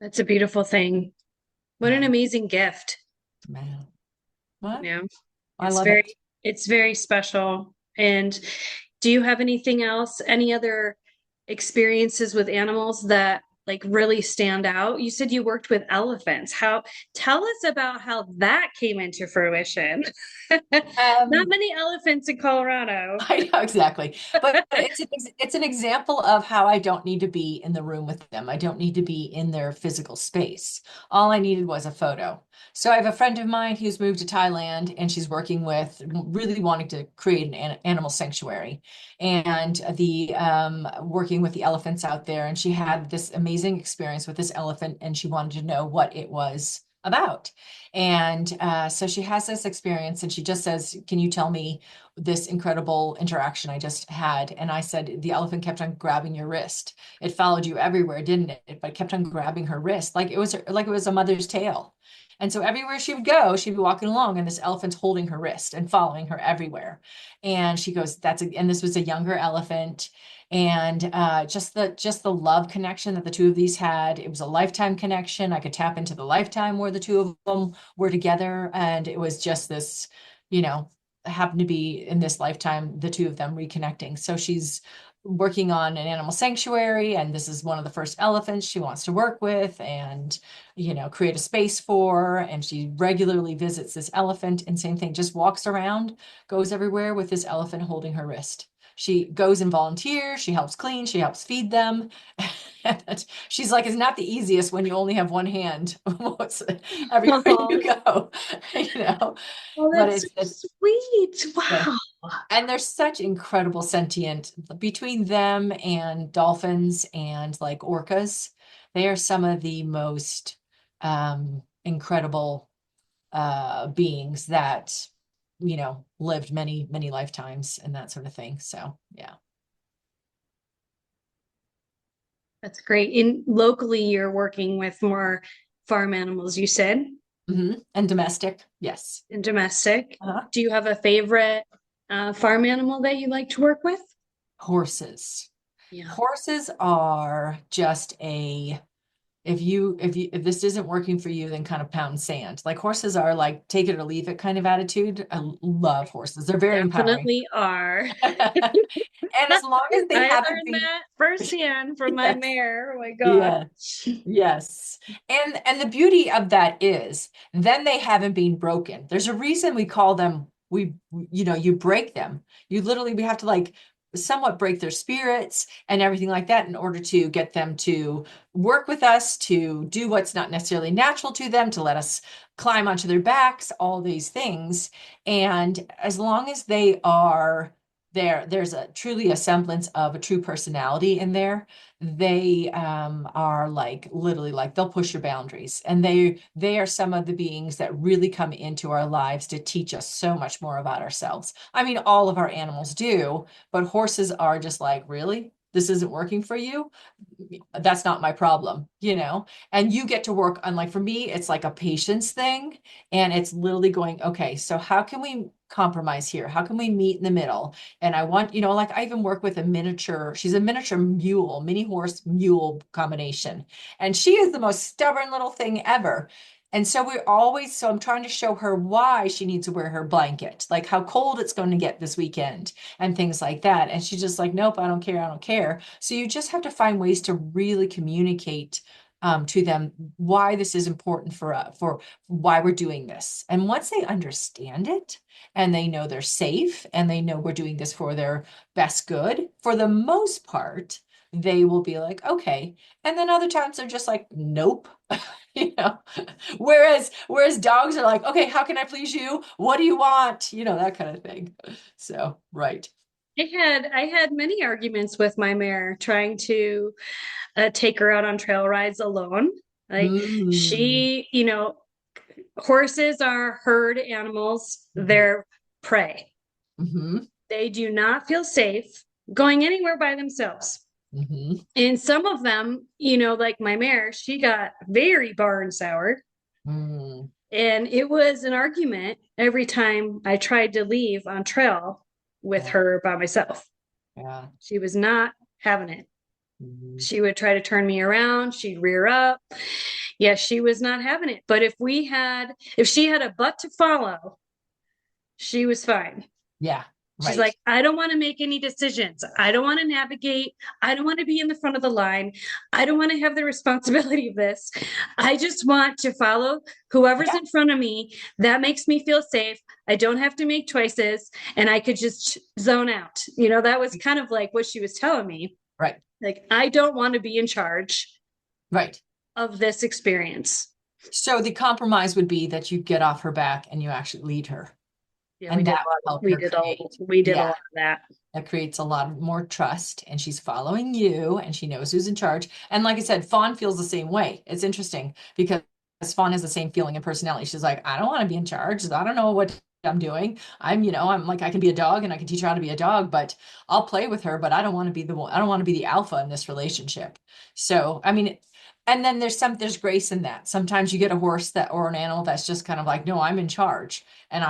That's a beautiful thing. What an Yeah, amazing gift. man. What? Yeah. I It's love it. it's very special. And do you have anything else, any other experiences with animals that like really stand out? You said you worked with elephants. Tell us about how that came into fruition. Not Um, many elephants in Colorado. I know exactly. But it's an example of how I don't need to be in the room with them. I don't need to be in their physical space. All I needed was a photo. So I have a friend of mine who's moved to Thailand, and she's working with really wanting to create an animal sanctuary and the working with the elephants out there. And she had this amazing experience with this elephant, and she wanted to know what it was about. And so she has this experience, and she just says, "Can you tell me this incredible interaction I just had?" And I said, "The elephant kept on grabbing your wrist. It followed you everywhere, didn't it? But it kept on grabbing her wrist like it was a mother's tail." And so everywhere she would go, she'd be walking along, and this elephant's holding her wrist and following her everywhere. And she goes, and this was a younger elephant. And just the love connection that the two of these had. It was a lifetime connection. I could tap into the lifetime where the two of them were together. And it was just this, you know, happened to be in this lifetime, the two of them reconnecting. So she's working on an animal sanctuary, and this is one of the first elephants she wants to work with and, create a space for. And she regularly visits this elephant, and same thing, just walks around, goes everywhere with this elephant holding her wrist. She goes and volunteers, she helps clean, she helps feed them. And she's like, it's not the easiest when you only have one hand everywhere you Oh, go, you know oh, but that's it's so sweet. yeah. Wow. And there's such incredible sentient between them and dolphins and like orcas. They are some of the most incredible beings that, lived many, many lifetimes and that sort of thing. So, yeah. That's great. In locally, you're working with more farm animals, you said? And domestic. Yes. and domestic. Uh-huh. Do you have a favorite farm animal that you like to work with? Horses. Yeah. Horses are just a if this isn't working for you, then kind of pound sand. Like horses are like take it or leave it kind of attitude. I love horses. They're very empowering. Definitely are. And as long as they I haven't learned been, that firsthand from my yes, mare. Oh my God. yeah, yes. And the beauty of that is then they haven't been broken. There's a reason we call them you break them. You literally we have to like somewhat break their spirits and everything like that in order to get them to work with us, to do what's not necessarily natural to them, to let us climb onto their backs, all these things. And as long as they are there, there's a truly a semblance of a true personality in there. They are like literally like they'll push your boundaries, and they are some of the beings that really come into our lives to teach us so much more about ourselves. I mean, all of our animals do, but horses are just like, really? This isn't working for you? That's not my problem, you know? And you get to work on, like, for me, it's like a patience thing. And it's literally going, okay, so how can we compromise here? How can we meet in the middle? And I want, like I even work with a miniature, she's a miniature mule, mini horse mule combination. And she is the most stubborn little thing ever. And so so I'm trying to show her why she needs to wear her blanket, like how cold it's going to get this weekend and things like that. And she's just like, nope, I don't care. I don't care. So you just have to find ways to really communicate to them why this is important for why we're doing this. And once they understand it and they know they're safe and they know we're doing this for their best good, for the most part, they will be like, okay. And then other times they're just like, nope. you know whereas dogs are like, okay, how can I please you? What do you want? That kind of thing. So right. I had many arguments with my mare trying to take her out on trail rides alone. Like Mm. she, horses are herd animals. Mhm. They're prey. Mhm. They do not feel safe going anywhere by themselves. Mhm. And some of them, like my mare, she got very bar and sour. Mm. And it was an argument every time I tried to leave on trail with Yeah. her by myself. Yeah. She was not having it. Mhm. She would try to turn me around, she'd rear up. Yes, she was not having it. But if she had a butt to follow, she was fine. Yeah. She's Right. like, I don't want to make any decisions. I don't want to navigate. I don't want to be in the front of the line. I don't want to have the responsibility of this. I just want to follow whoever's Yeah. in front of me. That makes me feel safe. I don't have to make choices and I could just zone out. That was kind of like what she was telling me. Right. Like, I don't want to be in charge Right. of this experience. So the compromise would be that you get off her back and you actually lead her, Yeah, and that will help her create. we did a Yeah. lot of that. That creates a lot more trust, and she's following you and she knows who's in charge. And like I said, Fawn feels the same way. It's interesting because Fawn has the same feeling and personality. She's like, I don't want to be in charge. I don't know what I'm doing. I'm like, I can be a dog and I can teach her how to be a dog, but I'll play with her, but I don't want to be the one. I don't want to be the alpha in this relationship. So, I mean, and then there's grace in that. Sometimes you get a horse that or an animal that's just kind of like, no, I'm in charge. And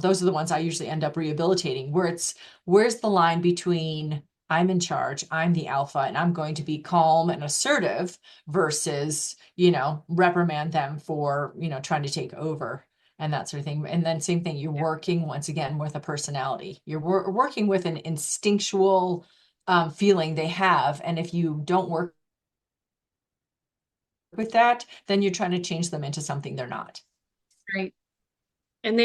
those are the ones I usually end up rehabilitating, where's the line between I'm in charge, I'm the alpha, and I'm going to be calm and assertive versus, reprimand them for, trying to take over and that sort of thing. And then same thing, you're working once again with a personality. You're working with an instinctual feeling they have. And if you don't work with that, then you're trying to change them into something they're not. Right. And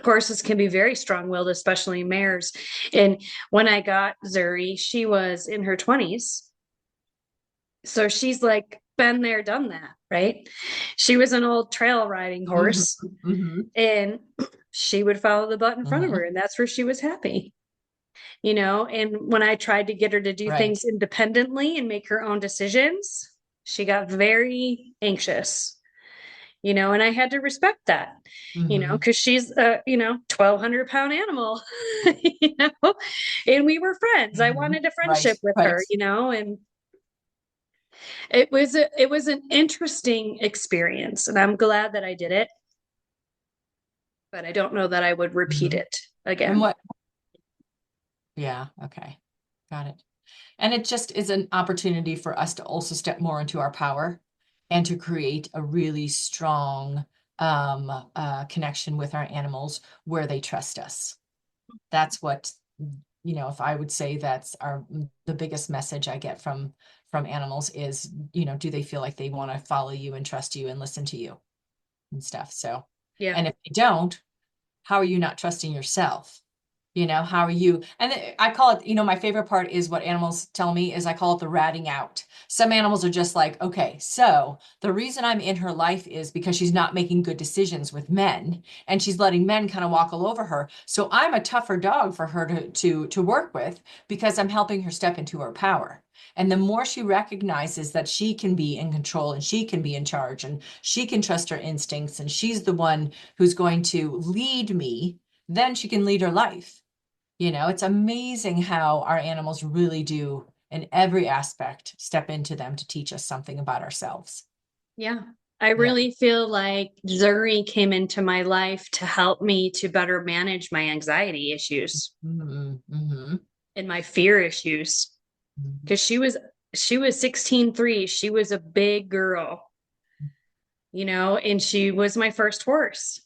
horses can be very strong-willed, especially mares. And when I got Zuri, she was in her 20s. So she's like been there, done that, right? She was an old trail riding Hmm. horse Hmm. and she would follow the butt in front of her, Hmm. and that's where she was happy. And when I tried to get her to do Right. things independently and make her own decisions, she got very anxious. And I had to respect that, Hmm. because she's a, 1,200-pound animal, you know, and we were friends. I Hmm. wanted a friendship Right. with her, Right. and it was an interesting experience, and I'm glad that I did it, but I don't know that I would repeat Mhm. it And again. what, yeah, okay. Got it. And it just is an opportunity for us to also step more into our power and to create a really strong connection with our animals where they trust us. That's what, if I would say that's the biggest message I get from animals is, do they feel like they want to follow you and trust you and listen to you and stuff. So, Yeah. and if they don't, how are you not trusting yourself? How are you? And I call it, my favorite part is what animals tell me is I call it the ratting out. Some animals are just like, okay, so the reason I'm in her life is because she's not making good decisions with men and she's letting men kind of walk all over her. So I'm a tougher dog for her to work with because I'm helping her step into her power. And the more she recognizes that she can be in control and she can be in charge and she can trust her instincts and she's the one who's going to lead me, then she can lead her life. It's amazing how our animals really do, in every aspect, step into them to teach us something about ourselves. Yeah. I Yeah. really feel like Zuri came into my life to help me to better manage my anxiety issues Mm-hmm. Mm-hmm. and my fear issues. Mm-hmm. Because she was 16'3". She was a big girl, and she was my first horse.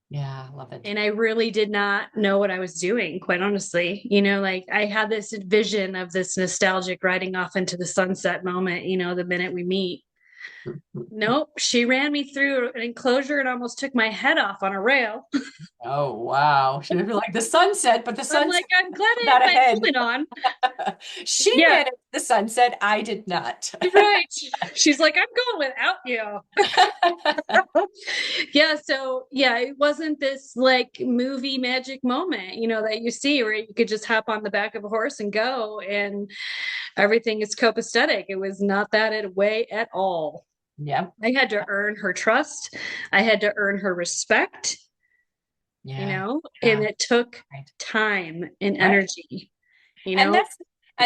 Yeah, love it. And I really did not know what I was doing, quite honestly. Like I had this vision of this nostalgic riding off into the sunset moment, the minute we meet. Nope, she ran me through an enclosure and almost took my head off on a rail. Oh, wow. Should have been like the sunset, but the I'm like, sunset I'm glad I had not my ahead. helmet on. She Yeah, managed the sunset. I did not. right. She's like, I'm going without you. Yeah, so yeah, it wasn't this like movie magic moment, that you see where you could just hop on the back of a horse and go and everything is copacetic. It was not that way at all. Yep. I had to earn her trust. I had to earn her respect, Yeah. and Yeah. it took Right. time and Right. energy, you And know.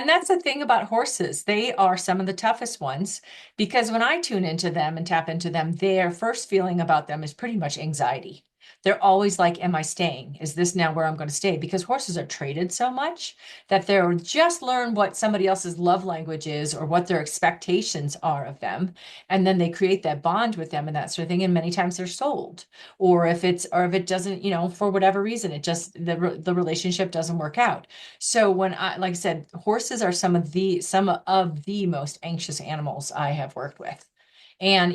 that's the thing about horses. They are some of the toughest ones because when I tune into them and tap into them, their first feeling about them is pretty much anxiety. They're always like, am I staying? Is this now where I'm going to stay? Because horses are traded so much that they're just learn what somebody else's love language is or what their expectations are of them. And then they create that bond with them and that sort of thing. And many times they're sold. Or if it doesn't, for whatever reason, it just the relationship doesn't work out. So when like I said, horses are some of the most anxious animals I have worked with. And,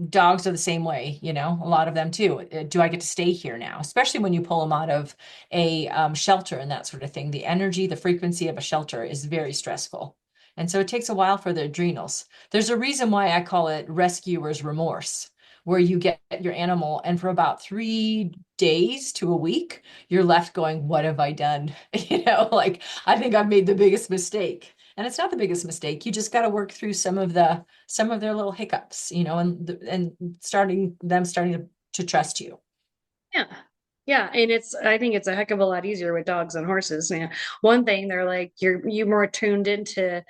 dogs are the same way, a lot of them too. Do I get to stay here now? Especially when you pull them out of a shelter and that sort of thing. The energy, the frequency of a shelter is very stressful. And so it takes a while for the adrenals. There's a reason why I call it rescuer's remorse, where you get your animal and for about 3 days to a week, you're left going, what have I done? Like I think I've made the biggest mistake. And it's not the biggest mistake. You just got to work through some of their little hiccups, and starting to trust you. Yeah. Yeah, and I think it's a heck of a lot easier with dogs and horses. One thing they're like you're more tuned into,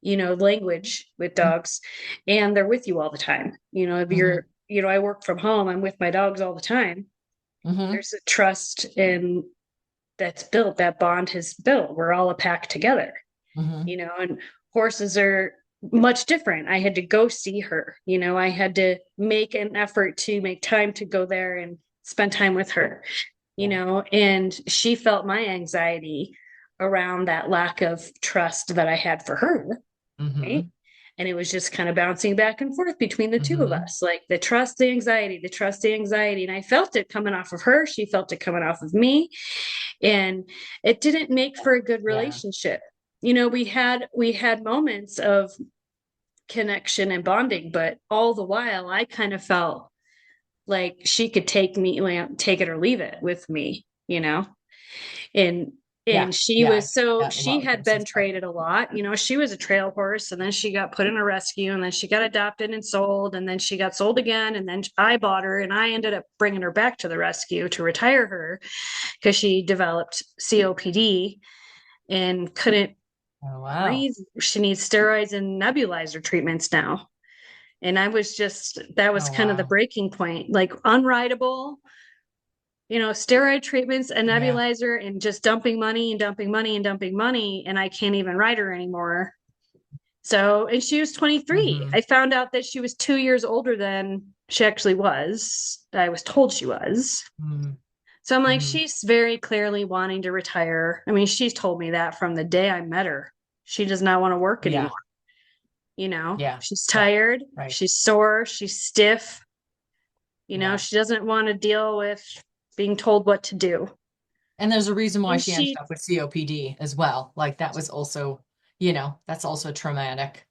language with dogs, and they're with you all the time. If Hmm. I work from home, I'm with my dogs all the time. Hmm. There's a trust and that's built, that bond has built. We're all a pack together, Hmm. and horses are much different. I had to go see her, I had to make an effort to make time to go there and spend time with her, Yeah. and she felt my anxiety around that lack of trust that I had for her. Right. Hmm. And it was just kind of bouncing back and forth between the two of Hmm. us, like the trust, the anxiety, the trust, the anxiety. And I felt it coming off of her. She felt it coming off of me. And it didn't make for a good Yeah. relationship. We had moments of connection and bonding, but all the while I kind of felt like she could take me, like, take it or leave it with me. And Yeah. she Yeah. was so Yeah. A she lot with had been horses, but traded a lot. She was a trail horse, and then she got put in a rescue, and then she got adopted and sold, and then she got sold again, and then I bought her, and I ended up bringing her back to the rescue to retire her because she developed COPD and couldn't Oh, wow. Crazy. She needs steroids and nebulizer treatments now. And that was Oh, kind of the wow. breaking point. Like unwritable, steroid treatments, a Yeah. nebulizer, and just dumping money and dumping money and dumping money. And I can't even write her anymore. So, and she was 23. Hmm. I found out that she was 2 years older than she actually was. I was told she was. Hmm. So I'm like, Hmm. she's very clearly wanting to retire. I mean, she's told me that from the day I met her. She does not want to work anymore. Yeah. Yeah. She's Yeah. tired, Right. she's sore, she's stiff. Yeah. She doesn't want to deal with being told what to do. And there's a reason why And she ended she, up with COPD as well. Like that was also, that's also traumatic,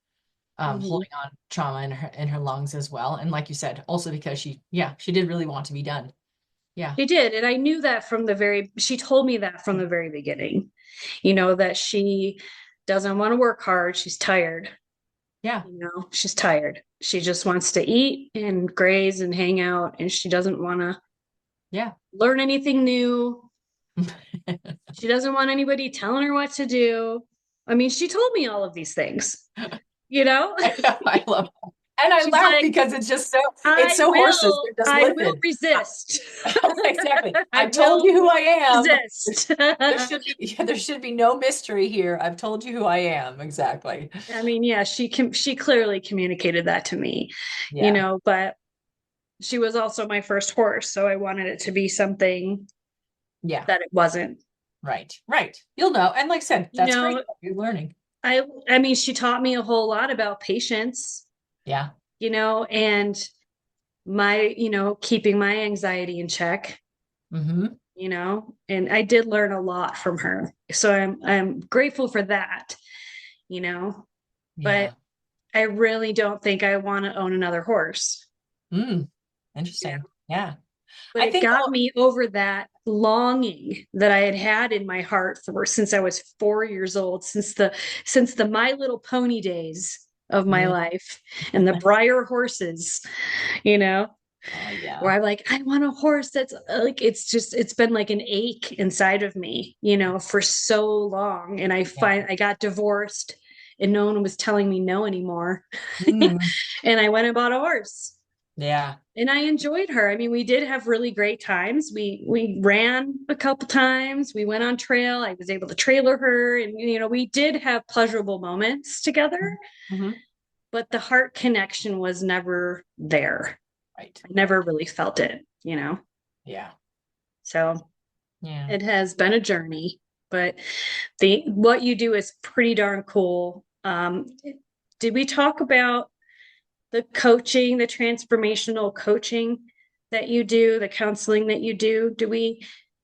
Mhm. holding on trauma in her lungs as well. And like you said, also because she did really want to be done. Yeah. She did. And I knew that she told me that from the very beginning, that she doesn't want to work hard. She's tired. Yeah. She's tired. She just wants to eat and graze and hang out. And she doesn't want to Yeah. learn anything new. She doesn't want anybody telling her what to do. I mean, she told me all of these things, you know? I know, I love it. And I She's laugh like, because it's so horses. They're just I will listen. resist. Exactly. I I told will you who I am. resist. There should be no mystery here. I've told you who I am. Exactly. I mean, yeah, she clearly communicated that to me, Yeah. but she was also my first horse, so I wanted it to be something Yeah. that it wasn't. Right. Right. You'll know. And like I said, You that's great. know, You're learning. I mean, she taught me a whole lot about patience, Yeah. and keeping my anxiety in check, Mm-hmm. and I did learn a lot from her. So I'm grateful for that, you know, but Yeah. I really don't think I want to own another horse. Mm. Yeah. Interesting. Yeah. But I it think, got me over that longing that I had in my heart for since I was 4 years old, since the My Little Pony days of my mm, life and the Breyer horses, you know, oh where yeah. I'm like, I want a horse that's like it's been like an ache inside of me, for so long. And Yeah. I got divorced and no one was telling me no anymore. Mm. And I went and bought a horse. Yeah. And I enjoyed her. I mean, we did have really great times. We ran a couple times. We went on trail. I was able to trailer her, and we did have pleasurable moments together. Mm-hmm. But the heart connection was never there. Right. I Right. never really felt it. Yeah. So Yeah. it has been a journey, but the what you do is pretty darn cool. Did we talk about the coaching, the transformational coaching that you do, the counseling that you do?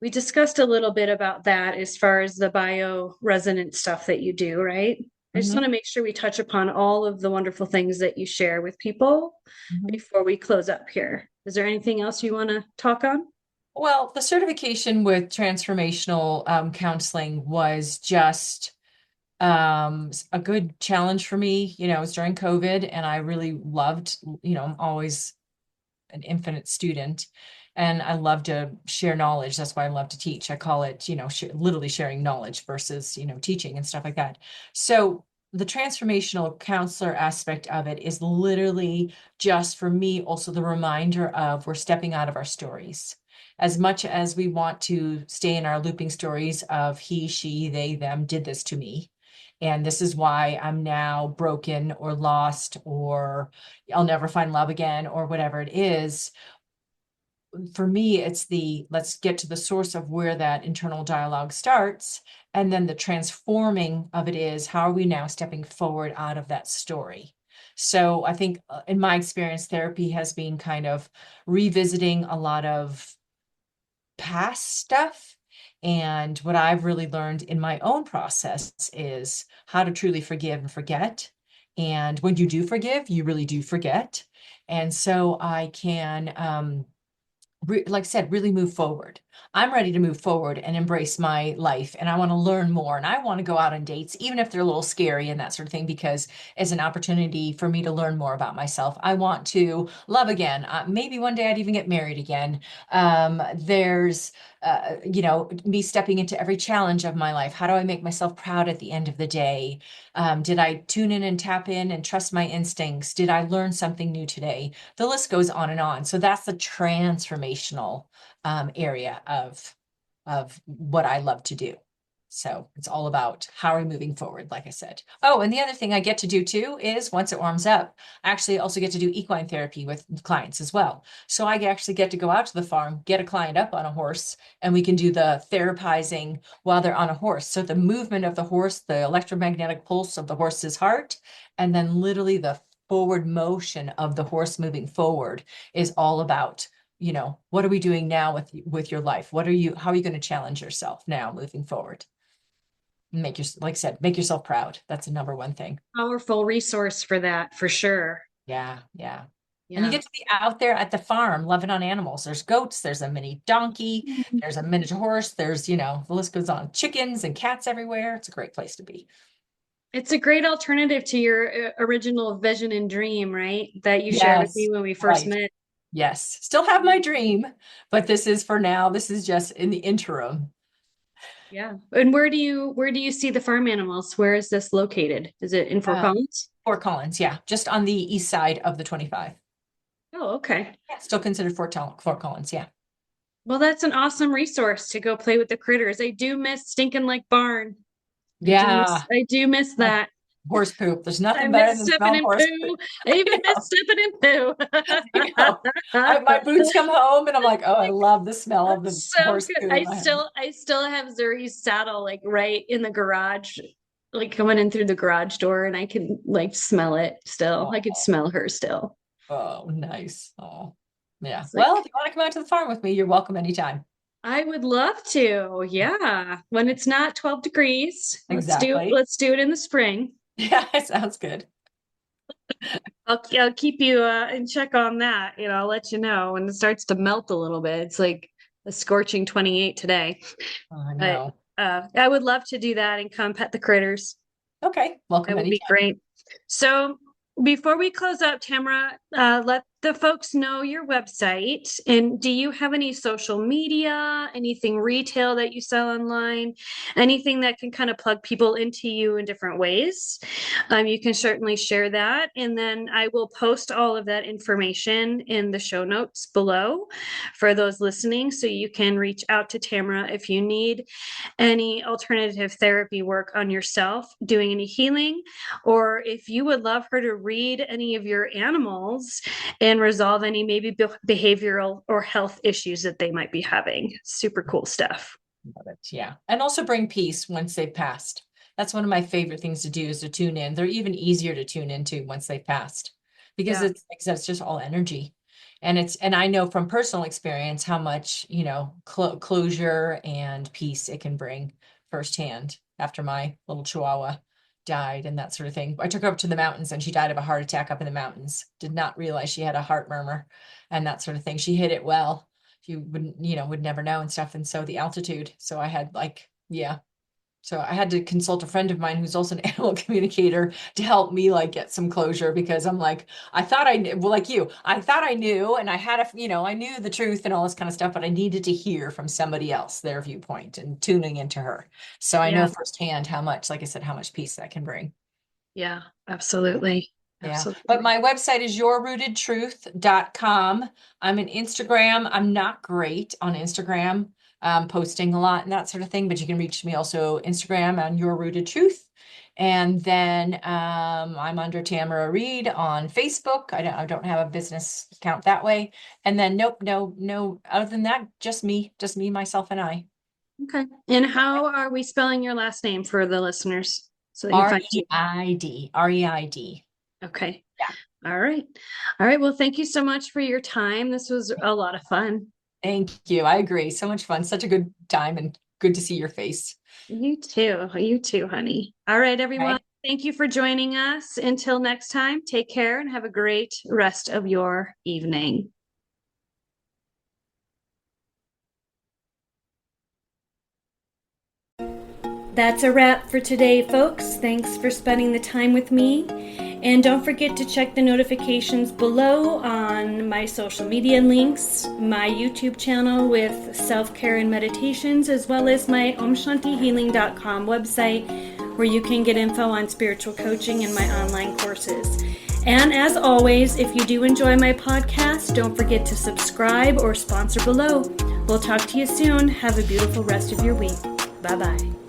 We discussed a little bit about that as far as the bio resonant stuff that you do, right? I just Mm-hmm. want to make sure we touch upon all of the wonderful things that you share with people Mm-hmm. before we close up here. Is there anything else you want to talk on? Well, the certification with transformational counseling was just a good challenge for me. It was during COVID, and I really loved, I'm always an infinite student, and I love to share knowledge. That's why I love to teach. I call it, literally sharing knowledge versus, teaching and stuff like that. So the transformational counselor aspect of it is literally just for me also the reminder of we're stepping out of our stories. As much as we want to stay in our looping stories of he, she, they, them did this to me, and this is why I'm now broken or lost, or I'll never find love again, or whatever it is. For me, it's let's get to the source of where that internal dialogue starts. And then the transforming of it is how are we now stepping forward out of that story? So I think in my experience, therapy has been kind of revisiting a lot of past stuff. And what I've really learned in my own process is how to truly forgive and forget. And when you do forgive, you really do forget. And so I can like I said, really move forward. I'm ready to move forward and embrace my life, and I want to learn more, and I want to go out on dates, even if they're a little scary and that sort of thing, because it's an opportunity for me to learn more about myself. I want to love again. Maybe one day I'd even get married again. There's, me stepping into every challenge of my life. How do I make myself proud at the end of the day? Did I tune in and tap in and trust my instincts? Did I learn something new today? The list goes on and on. So that's the transformational area of what I love to do. So it's all about how are we moving forward, like I said. Oh, and the other thing I get to do too is once it warms up, I actually also get to do equine therapy with clients as well. So I actually get to go out to the farm, get a client up on a horse, and we can do the therapizing while they're on a horse. So the movement of the horse, the electromagnetic pulse of the horse's heart, and then literally the forward motion of the horse moving forward is all about, what are we doing now with your life? How are you going to challenge yourself now moving forward? Like I said, make yourself proud. That's the number one thing. Powerful resource for that, for sure. Yeah, yeah. And you Yeah. get to be out there at the farm loving on animals. There's goats, there's a mini donkey, Mhm. there's a miniature horse, there's, the list goes on. Chickens and cats everywhere. It's a great place to be. It's a great alternative to your original vision and dream, right? That you shared with me Yes, when we first right. met. Yes. Still have my dream, but this is for now. This is just in the interim. Yeah. And where do you see the farm animals? Where is this located? Is it in Fort Uh, Collins? Fort Collins, yeah, just on the east side of the 25. Oh, okay. Yeah, still considered Fort Collins, yeah. Well, that's an awesome resource to go play with the critters. I do miss Stinking Lake Barn. I do miss Yeah. I do miss Oh, that. horse poop. There's I nothing better miss than stepping smelling in horse poop. poo. I even miss stepping in I know. My boots come home and I'm like, oh, I love the smell of the So horse good. poo in I my house. still I still have Zuri's saddle like right in the garage, like coming in through the garage door, and I can like smell it still. I could Oh, smell her still. oh, nice. Oh, yeah. It's Well, like if you want to come out to the farm with me, you're welcome anytime. I would love to. Yeah. When it's not 12 degrees. Exactly. Let's do it in the spring. Yeah, it sounds good. I'll keep you in check on that. I'll let you know when it starts to melt a little bit. It's like a scorching 28 today. Oh, I But know. I would love to do that and come pet the critters. Okay. That Welcome would be anytime. great. So before we close out, Tamara, let the folks know your website. And do you have any social media, anything retail that you sell online, anything that can kind of plug people into you in different ways? You can certainly share that. And then I will post all of that information in the show notes below for those listening. So you can reach out to Tamara if you need any alternative therapy work on yourself, doing any healing, or if you would love her to read any of your animals and resolve any maybe behavioral or health issues that they might be having. Super cool stuff. Love it. Yeah. And also bring peace once they've passed. That's one of my favorite things to do is to tune in. They're even easier to tune into once they've passed because Yeah. it's like I said, it's just all energy. And I know from personal experience how much, closure and peace it can bring firsthand after my little chihuahua died and that sort of thing. I took her up to the mountains and she died of a heart attack up in the mountains. Did not realize she had a heart murmur and that sort of thing. She hid it well. You wouldn't, would never know and stuff. And so the altitude. So I had yeah. So I had to consult a friend of mine who's also an animal communicator to help me get some closure because I'm like, I thought I knew, well, like you, I thought I knew and I had I knew the truth and all this kind of stuff, but I needed to hear from somebody else, their viewpoint and tuning into her. So I know Yeah. firsthand how much, like I said, how much peace that can bring. Yeah. Absolutely. Yeah. But Absolutely. my website is yourrootedtruth.com. I'm an Instagram. I'm not great on Instagram, posting a lot and that sort of thing, but you can reach me also Instagram on Your Rooted Truth. And then I'm under Tamara Reid on Facebook. I don't have a business account that way. And then nope, no, other than that, just me, myself, and I. Okay. And how are we spelling your last name for the listeners so they can find you? Reid. Okay. Yeah. All right. All right. Well, thank you so much for your time. This was a lot of fun. Thank you. I agree. So much fun. Such a good time and good to see your face. You too. You too, honey. All right, everyone. Okay. Thank you for joining us. Until next time, take care and have a great rest of your evening. That's a wrap for today, folks. Thanks for spending the time with me. And don't forget to check the notifications below on my social media links, my YouTube channel with self-care and meditations, as well as my omshantihealing.com website, where you can get info on spiritual coaching and my online courses. And as always, if you do enjoy my podcast, don't forget to subscribe or sponsor below. We'll talk to you soon. Have a beautiful rest of your week. Bye-bye.